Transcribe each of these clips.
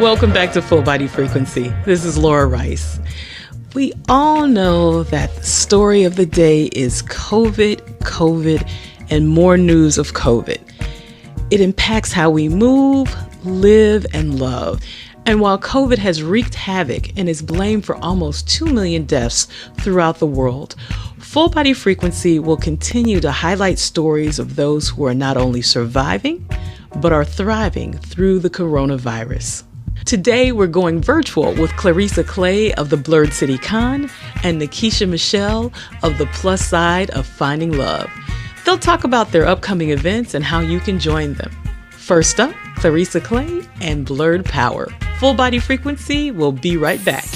Welcome back to Full Body Frequency. This is Laura Rice. We all know that the story of the day is COVID, and more news of COVID. It impacts how we move, live, and love. And while COVID has wreaked havoc and is blamed for almost 2 million deaths throughout the world, Full Body Frequency will continue to highlight stories of those who are not only surviving, but are thriving through the coronavirus. Today, we're going virtual with Clairesa Clay of the Blurred City Con and Nekisha Michelle of the Plus Side of Finding Love. They'll talk about their upcoming events and how you can join them. First up, Clairesa Clay and Blurred Power. Full Body Frequency will be right back.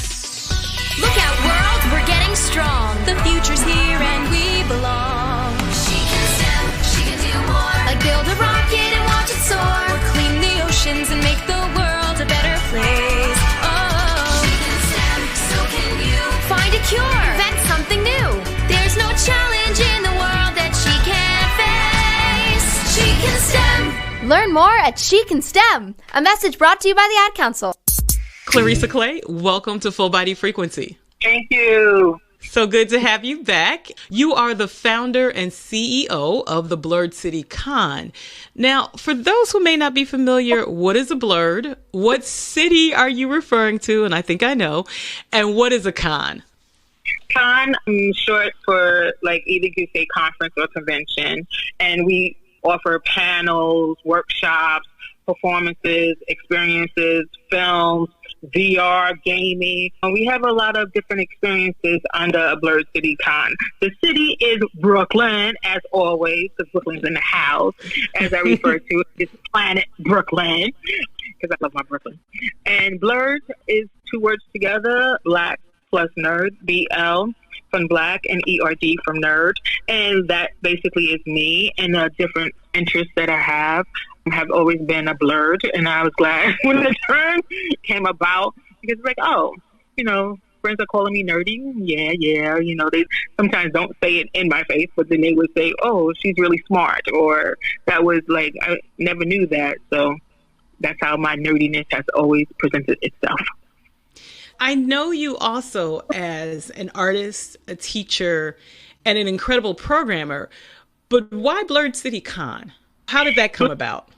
Look out, world, we're getting strong. The future's here and we belong. She can step, she can do more. Like build a rocket and watch it soar. Or clean the oceans and make the world a better place. Oh, she can step, so can you. Find a cure, invent something new. There's no challenge in the world that she can't face. She can STEM. Learn more at She Can STEM. A message brought to you by the Ad Council. Clairesa Clay, welcome to Full Body Frequency. Thank you. So good to have you back. You are the founder and CEO of the Blurred City Con. Now, for those who may not be familiar, what is a blurred? What city are you referring to? And I think I know. And what is a con? Con, short for like either you say conference or convention. And we offer panels, workshops, performances, experiences, films, VR, gaming. And we have a lot of different experiences under a Blurred City Con. The city is Brooklyn, as always, because Brooklyn's in the house, as I refer to it. It's Planet Brooklyn, because I love my Brooklyn. And Blurred is two words together, Black plus Nerd, BL from Black, and ERD from Nerd. And that basically is me and the different interests that I have always been a blurred, and I was glad when the term came about, because it's like, oh, you know, friends are calling me nerdy. Yeah, you know, they sometimes don't say it in my face, but then they would say, oh, she's really smart, or that was like, I never knew that. So that's how my nerdiness has always presented itself. I know you also as an artist, a teacher, and an incredible programmer, but why Blurred City Con? How did that come about?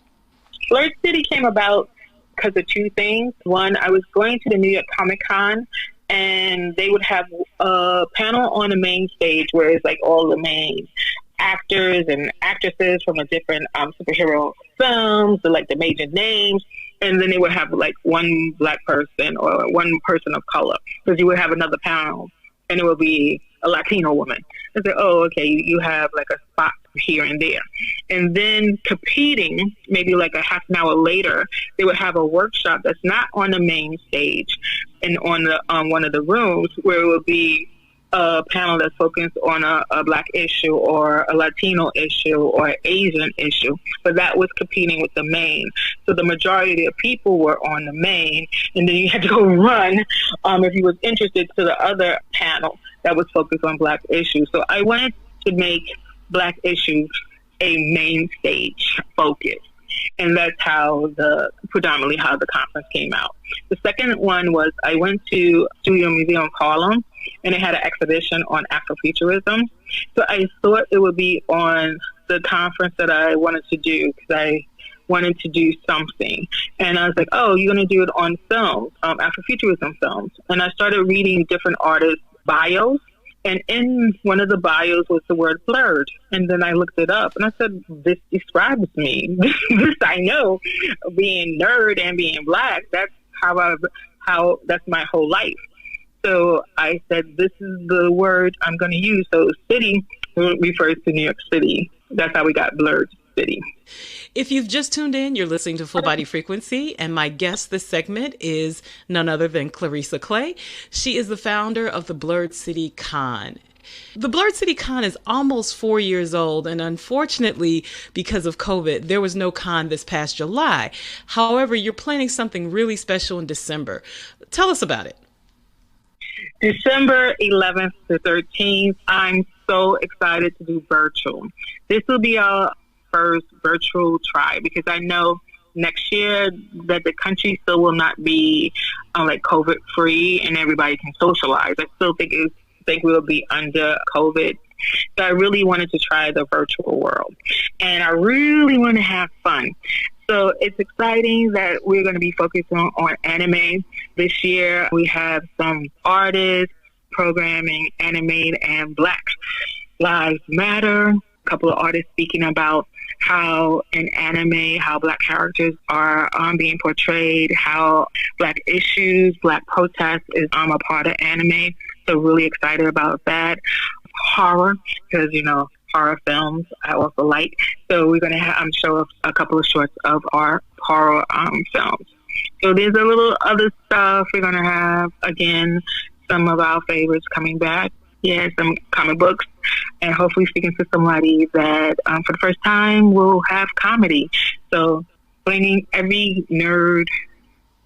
Blurred City came about because of two things. One, I was going to the New York Comic Con, and they would have a panel on the main stage where it's like all the main actors and actresses from the different superhero films, like the major names. And then they would have like one Black person or one person of color, because you would have another panel and it would be a Latino woman. I said, oh, okay, you have like a spot here and there. And then competing, maybe like a half an hour later, they would have a workshop that's not on the main stage and on the one of the rooms, where it would be a panel that's focused on a Black issue or a Latino issue or an Asian issue, but that was competing with the main. So the majority of people were on the main, and then you had to go run if you was interested to the other panel that was focused on Black issues. So I wanted to make Black issues a main stage focus. And that's predominantly how the conference came out. The second one was I went to Studio Museum Harlem, and they had an exhibition on Afrofuturism. So I thought it would be on the conference that I wanted to do, because I wanted to do something. And I was like, oh, you're going to do it on films, Afrofuturism films. And I started reading different artists' bios. And in one of the bios was the word blurred. And then I looked it up and I said, this describes me. This I know, being nerd and being Black, that's how that's my whole life. So I said, this is the word I'm going to use. So city refers to New York City. That's how we got Blurred City. If you've just tuned in, you're listening to Full Body Frequency, and my guest this segment is none other than Clairesa Clay. She is the founder of the Blurred City Con. The Blurred City Con is almost 4 years old, and unfortunately, because of COVID, there was no con this past July. However, you're planning something really special in December. Tell us about it. December 11th to 13th, I'm so excited to do virtual. This will be our first virtual try, because I know next year that the country still will not be like COVID free and everybody can socialize. I still think we'll be under COVID. So I really wanted to try the virtual world, and I really want to have fun. So it's exciting that we're going to be focused on anime this year. We have some artists programming anime and Black Lives Matter. A couple of artists speaking about how in anime, how Black characters are being portrayed, how Black issues, Black protests is a part of anime. So really excited about that. Horror, because, horror films I also like. So we're going to show a couple of shorts of our horror films. So there's a little other stuff. We're going to have, again, some of our favorites coming back. Yeah, some comic books. And hopefully speaking to somebody that for the first time will have comedy. So bringing every nerd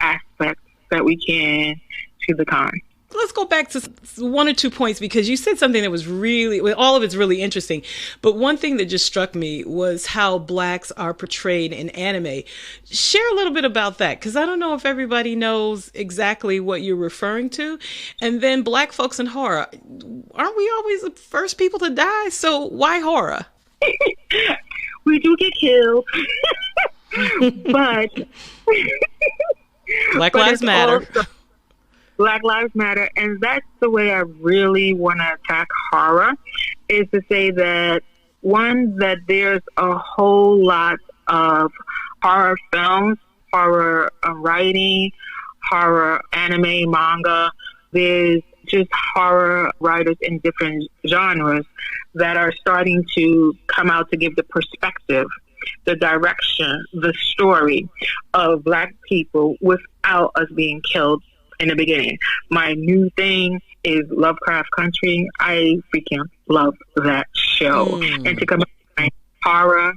aspect that we can to the con. Let's go back to one or 2 points, because you said something that was all of it's really interesting. But one thing that just struck me was how Blacks are portrayed in anime. Share a little bit about that, because I don't know if everybody knows exactly what you're referring to. And then Black folks in horror, aren't we always the first people to die? So why horror? We do get killed, but Black Lives Matter. Black Lives Matter, and that's the way I really want to attack horror, is to say that, one, that there's a whole lot of horror films, horror writing, horror anime, manga. There's just horror writers in different genres that are starting to come out to give the perspective, the direction, the story of Black people without us being killed in the beginning. My new thing is Lovecraft Country. I freaking love that show. And to combine horror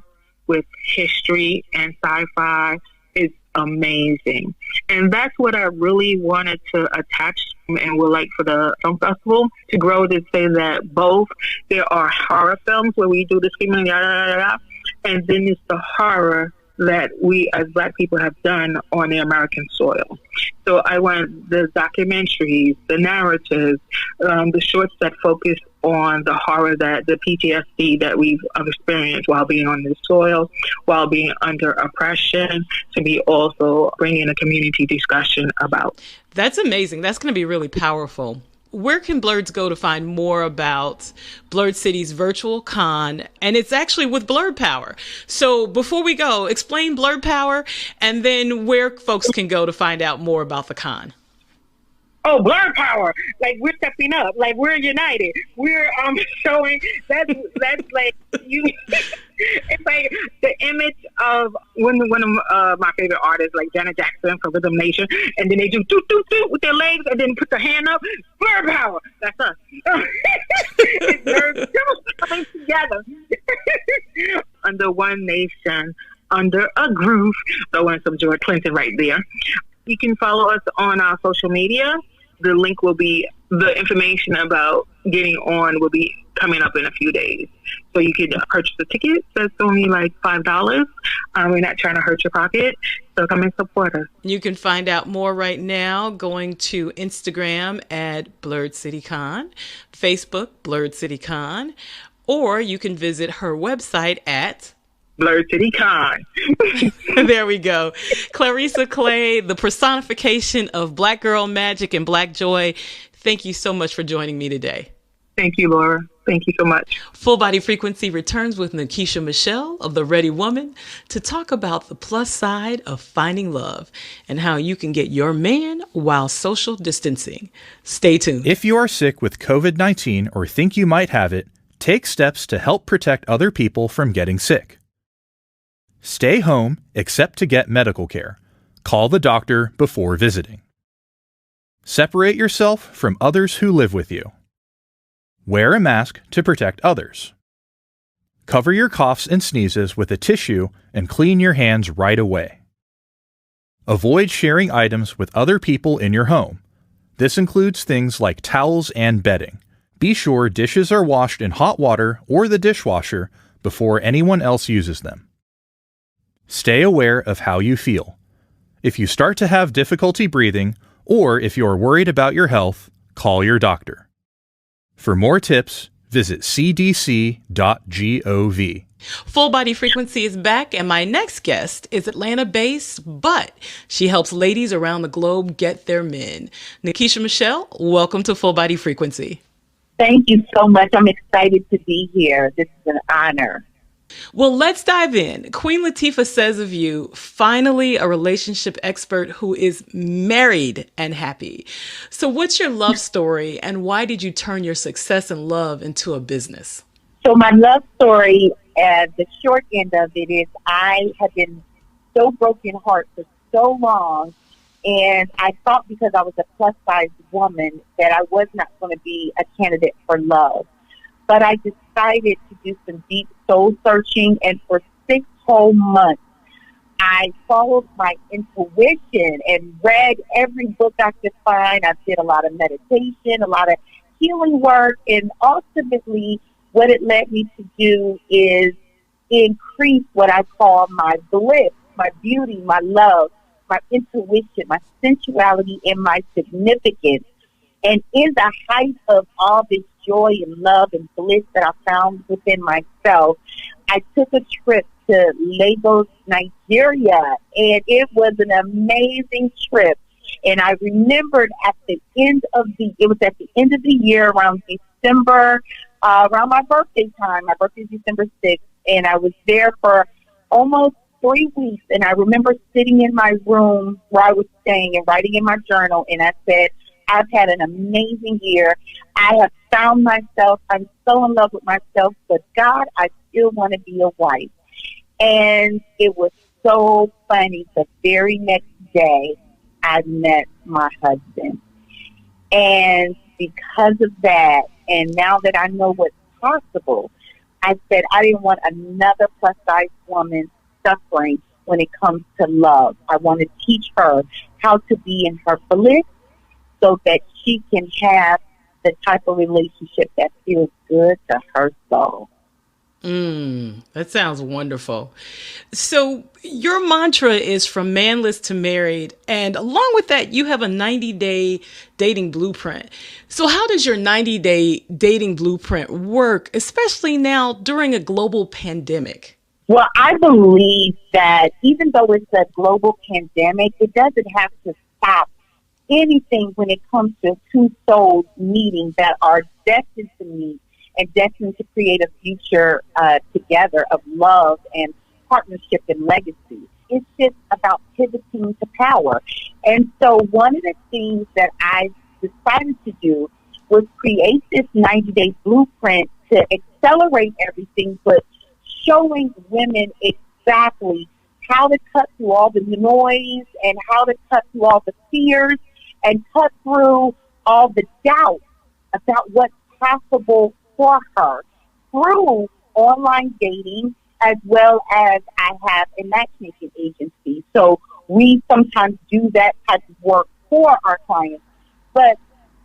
with history and sci-fi is amazing. And that's what I really wanted to attach and would like for the film festival to grow, to say that both there are horror films where we do the screaming, yada, yada, yada, and then it's the horror that we as Black people have done on the American soil. So I want the documentaries, the narratives, the shorts that focus on the horror, that the PTSD that we've experienced while being on the soil, while being under oppression, to be also bringing a community discussion about. That's amazing. That's going to be really powerful. Where can Blurreds go to find more about Blurred City's virtual con? And it's actually with Blurred Power. So before we go, explain Blurred Power and then where folks can go to find out more about the con. Oh, Blurred Power! Like, we're stepping up. Like, we're united. We're showing that's like you. It's like the image of one of my favorite artists, like Janet Jackson from Rhythm Nation, and then they do do with their legs, and then put their hand up. Blurred Power. That's us. It's nerds coming together under one nation, under a groove. Throwing some George Clinton right there. You can follow us on our social media. The link will be, the information about getting on will be coming up in a few days. So you can purchase a ticket. That's only like $5. We're not trying to hurt your pocket. So come and support us. You can find out more right now going to Instagram at Blurred City Con, Facebook, Blurred City Con, or you can visit her website at Blurred City Con. There we go. Clairesa Clay, the personification of Black girl magic and Black joy. Thank you so much for joining me today. Thank you, Laura. Thank you so much. Full Body Frequency returns with Nekisha Michelle of The Ready Woman to talk about the plus side of finding love and how you can get your man while social distancing. Stay tuned. If you are sick with COVID-19 or think you might have it, take steps to help protect other people from getting sick. Stay home except to get medical care. Call the doctor before visiting. Separate yourself from others who live with you. Wear a mask to protect others. Cover your coughs and sneezes with a tissue and clean your hands right away. Avoid sharing items with other people in your home. This includes things like towels and bedding. Be sure dishes are washed in hot water or the dishwasher before anyone else uses them. Stay aware of how you feel. If you start to have difficulty breathing, or if you're worried about your health, call your doctor. For more tips, visit cdc.gov. Full Body Frequency is back, and my next guest is Atlanta-based, but she helps ladies around the globe get their men. Nekisha Michelle, welcome to Full Body Frequency. Thank you so much. I'm excited to be here. This is an honor. Well, let's dive in. Queen Latifah says of you, finally a relationship expert who is married and happy. So what's your love story, and why did you turn your success in love into a business? So my love story, the short end of it is I had been so broken heart for so long, and I thought because I was a plus-size woman that I was not going to be a candidate for love. But I decided to do some deep soul searching, and for 6 whole months, I followed my intuition and read every book I could find. I did a lot of meditation, a lot of healing work, and ultimately what it led me to do is increase what I call my bliss, my beauty, my love, my intuition, my sensuality, and my significance. And in the height of all this joy and love and bliss that I found within myself, I took a trip to Lagos, Nigeria, and it was an amazing trip. And I remembered at the end of the year, around December, around my birthday time. My birthday is December 6th, and I was there for almost 3 weeks. And I remember sitting in my room where I was staying and writing in my journal, and I said, I've had an amazing year. I have found myself. I'm so in love with myself, but God, I still want to be a wife. And it was so funny. The very next day, I met my husband. And because of that, and now that I know what's possible, I said I didn't want another plus-size woman suffering when it comes to love. I want to teach her how to be in her bliss, so that she can have the type of relationship that feels good to her soul. That sounds wonderful. So your mantra is from manless to married, and along with that, you have a 90-day dating blueprint. So how does your 90-day dating blueprint work, especially now during a global pandemic? Well, I believe that even though it's a global pandemic, it doesn't have to stop anything when it comes to two souls meeting that are destined to meet and destined to create a future together of love and partnership and legacy. It's just about pivoting to power. And so one of the things that I decided to do was create this 90-day blueprint to accelerate everything, but showing women exactly how to cut through all the noise and how to cut through all the fears and cut through all the doubt about what's possible for her through online dating, as well as I have a matchmaking agency. So we sometimes do that type of work for our clients. But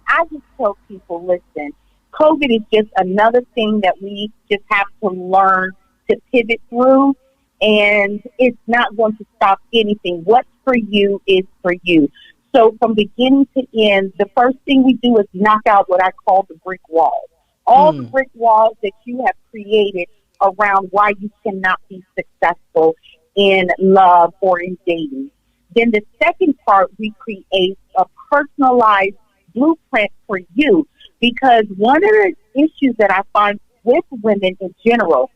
I just tell people, listen, COVID is just another thing that we just have to learn to pivot through, and it's not going to stop anything. What's for you is for you. So from beginning to end, the first thing we do is knock out what I call the brick walls. All the brick walls that you have created around why you cannot be successful in love or in dating. Then the second part, we create a personalized blueprint for you, because one of the issues that I find with women in general,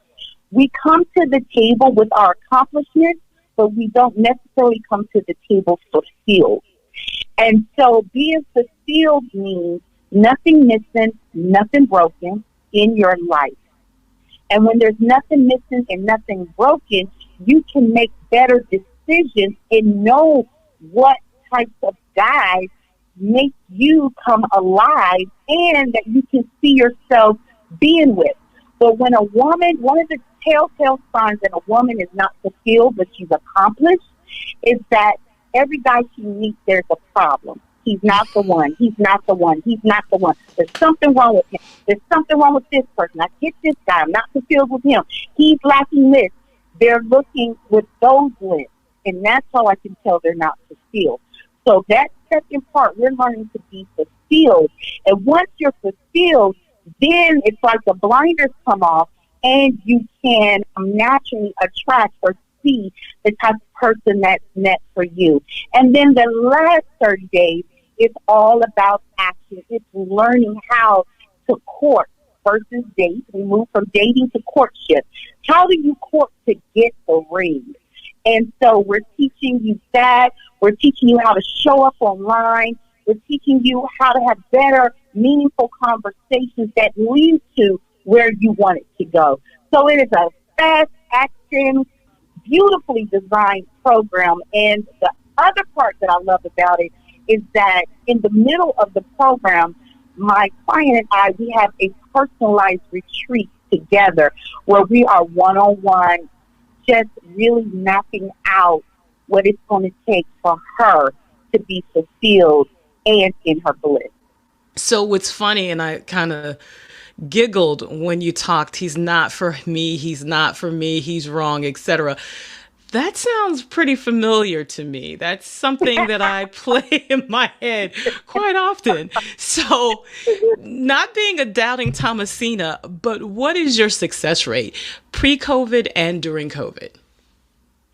we come to the table with our accomplishments, but we don't necessarily come to the table fulfilled. And so being fulfilled means nothing missing, nothing broken in your life. And when there's nothing missing and nothing broken, you can make better decisions and know what types of guys make you come alive and that you can see yourself being with. But when a woman, one of the telltale signs that a woman is not fulfilled but she's accomplished is that every guy she meets, there's a problem. He's not the one. He's not the one. He's not the one. There's something wrong with him. There's something wrong with this person. I get this guy. I'm not fulfilled with him. He's lacking this. they're looking with those lips, and that's how I can tell they're not fulfilled. So that second part, we're learning to be fulfilled. And once you're fulfilled, then it's like the blinders come off, and you can naturally attract or see the type of person that's meant for you. And then the last 30 days, it's all about action. It's learning how to court versus date. We move from dating to courtship. How do you court to get the ring? And so we're teaching you that. We're teaching you how to show up online. We're teaching you how to have better, meaningful conversations that lead to where you want it to go. So it is a fast action, beautifully designed program. And the other part that I love about it is that in the middle of the program, my client and I, we have a personalized retreat together where we are one-on-one, just really mapping out what it's going to take for her to be fulfilled and in her bliss. So what's funny, and I kind of giggled when you talked, he's not for me, he's not for me, he's wrong, etc. That sounds pretty familiar to me. That's something that I play in my head quite often. So, not being a doubting Thomasina, but what is your success rate pre-COVID and during COVID?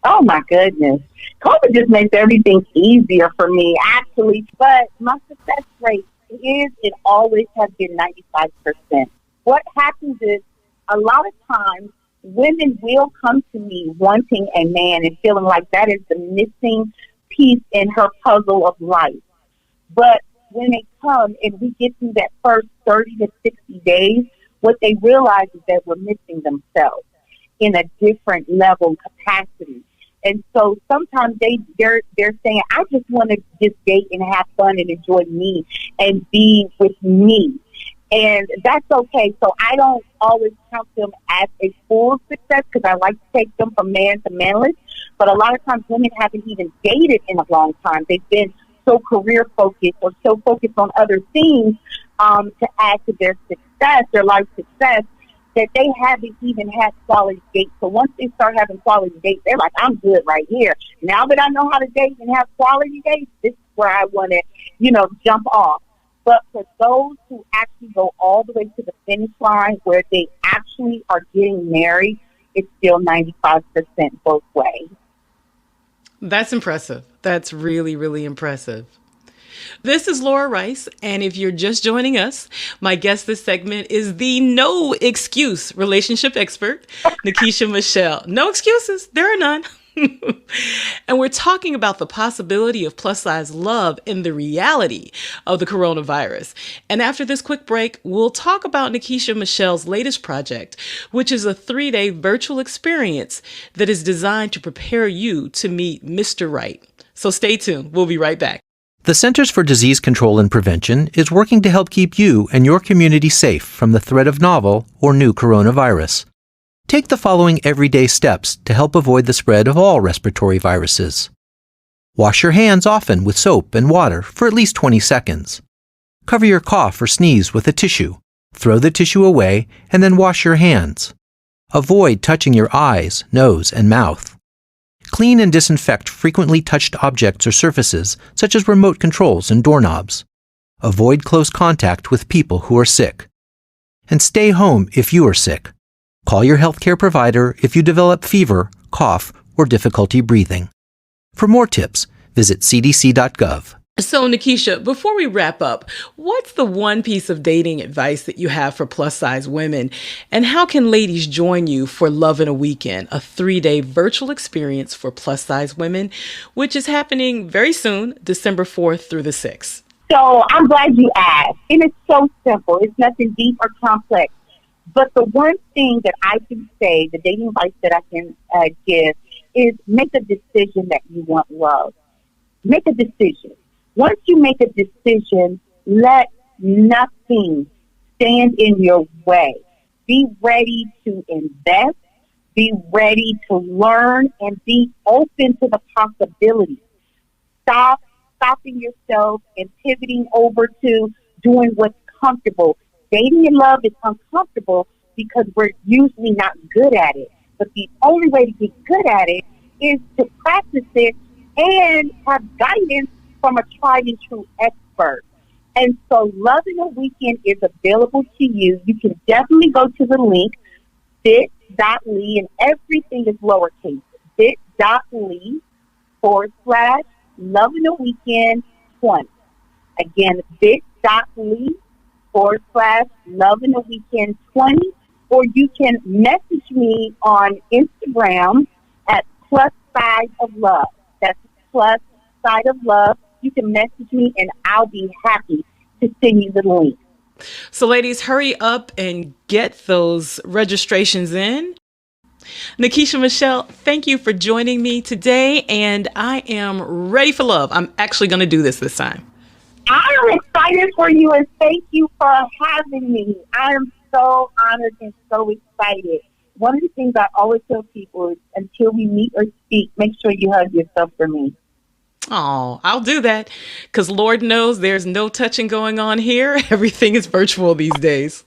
Oh my goodness. COVID just makes everything easier for me, actually. But my success rate it always has been 95%. What happens is a lot of times women will come to me wanting a man and feeling like that is the missing piece in her puzzle of life. But when they come and we get through that first 30 to 60 days, what they realize is that we're missing themselves in a different level capacity. And so sometimes they're saying, I just want to just date and have fun and enjoy me and be with me. And that's okay. So I don't always count them as a full success because I like to take them from man to manless. But a lot of times women haven't even dated in a long time. They've been so career focused or so focused on other things to add to their success, their life success, that they haven't even had quality dates. So once they start having quality dates, they're like, I'm good right here. Now that I know how to date and have quality dates, this is where I want to, jump off. But for those who actually go all the way to the finish line where they actually are getting married, it's still 95% both ways. That's impressive. That's really, really impressive. This is Laura Rice, and if you're just joining us, my guest this segment is the no excuse relationship expert, Nekisha Michelle. No excuses. There are none. And we're talking about the possibility of plus-size love and the reality of the coronavirus. And after this quick break, we'll talk about Nekisha Michelle's latest project, which is a 3-day virtual experience that is designed to prepare you to meet Mr. Right. So stay tuned. We'll be right back. The Centers for Disease Control and Prevention is working to help keep you and your community safe from the threat of novel or new coronavirus. Take the following everyday steps to help avoid the spread of all respiratory viruses. Wash your hands often with soap and water for at least 20 seconds. Cover your cough or sneeze with a tissue. Throw the tissue away and then wash your hands. Avoid touching your eyes, nose, and mouth. Clean and disinfect frequently touched objects or surfaces, such as remote controls and doorknobs. Avoid close contact with people who are sick. And stay home if you are sick. Call your healthcare provider if you develop fever, cough, or difficulty breathing. For more tips, visit cdc.gov. So, Nekisha, before we wrap up, what's the one piece of dating advice that you have for plus-size women? And how can ladies join you for Love in a Weekend, a 3-day virtual experience for plus-size women, which is happening very soon, December 4th through the 6th? So I'm glad you asked. And it's so simple. It's nothing deep or complex. But the one thing that I can say, the dating advice that I can give, is make a decision that you want love. Make a decision. Once you make a decision, let nothing stand in your way. Be ready to invest, be ready to learn, and be open to the possibilities. Stop stopping yourself and pivoting over to doing what's comfortable. Dating and love is uncomfortable because we're usually not good at it. but the only way to get good at it is to practice it and have guidance from a tried and true expert. And so Love in a Weekend is available to you. You can definitely go to the link, bit.ly, and everything is lowercase, bit.ly/Love in a Weekend 20. Again, bit.ly/Love in a Weekend 20. Or you can message me on Instagram at +SideOfLove. That's +SideOfLove. You can message me and I'll be happy to send you the link. So ladies, hurry up and get those registrations in. Nekisha Michelle, thank you for joining me today, and I am ready for love. I'm actually going to do this time. I am excited for you, and thank you for having me. I am so honored and so excited. One of the things I always tell people is until we meet or speak, make sure you hug yourself for me. Oh, I'll do that, because Lord knows there's no touching going on here. Everything is virtual these days.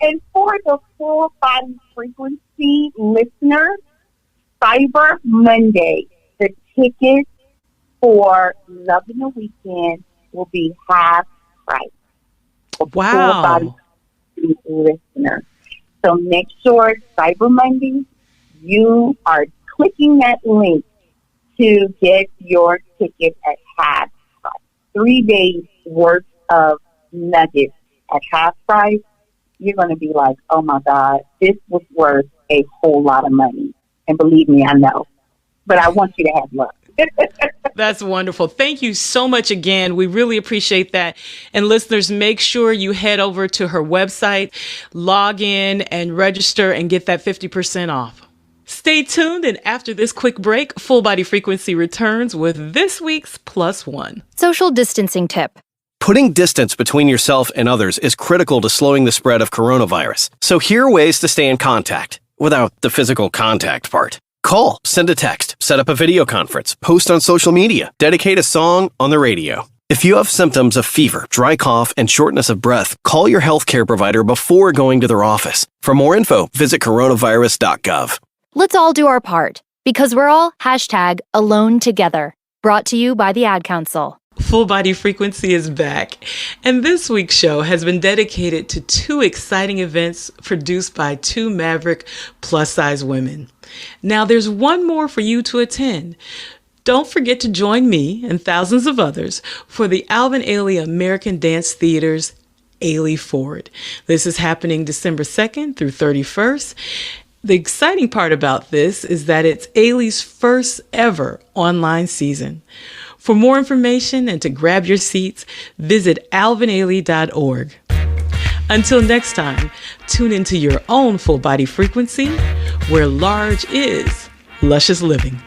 And for the Full Body Frequency listener, Cyber Monday, the tickets for Love in the Weekend will be half price. Wow. Full Body Frequency listener. So make sure Cyber Monday, you are clicking that link to get your ticket at half price. 3 days worth of nuggets at half price. You're going to be like, oh my God, this was worth a whole lot of money. And believe me, I know. But I want you to have luck. That's wonderful. Thank you so much again. We really appreciate that. And listeners, make sure you head over to her website, log in and register and get that 50% off. Stay tuned. And after this quick break, Full Body Frequency returns with this week's Plus One. Social distancing tip. Putting distance between yourself and others is critical to slowing the spread of coronavirus. So here are ways to stay in contact without the physical contact part. Call, send a text, set up a video conference, post on social media, dedicate a song on the radio. If you have symptoms of fever, dry cough, and shortness of breath, call your healthcare provider before going to their office. For more info, visit coronavirus.gov. Let's all do our part, because we're all #AloneTogether. Brought to you by the Ad Council. Full Body Frequency is back, and this week's show has been dedicated to 2 exciting events produced by 2 maverick plus-size women. Now, there's one more for you to attend. Don't forget to join me and thousands of others for the Alvin Ailey American Dance Theater's Ailey Forward. This is happening December 2nd through 31st. The exciting part about this is that it's Ailey's first ever online season. For more information and to grab your seats, visit alvinailey.org. Until next time, tune into your own full body frequency, where large is luscious living.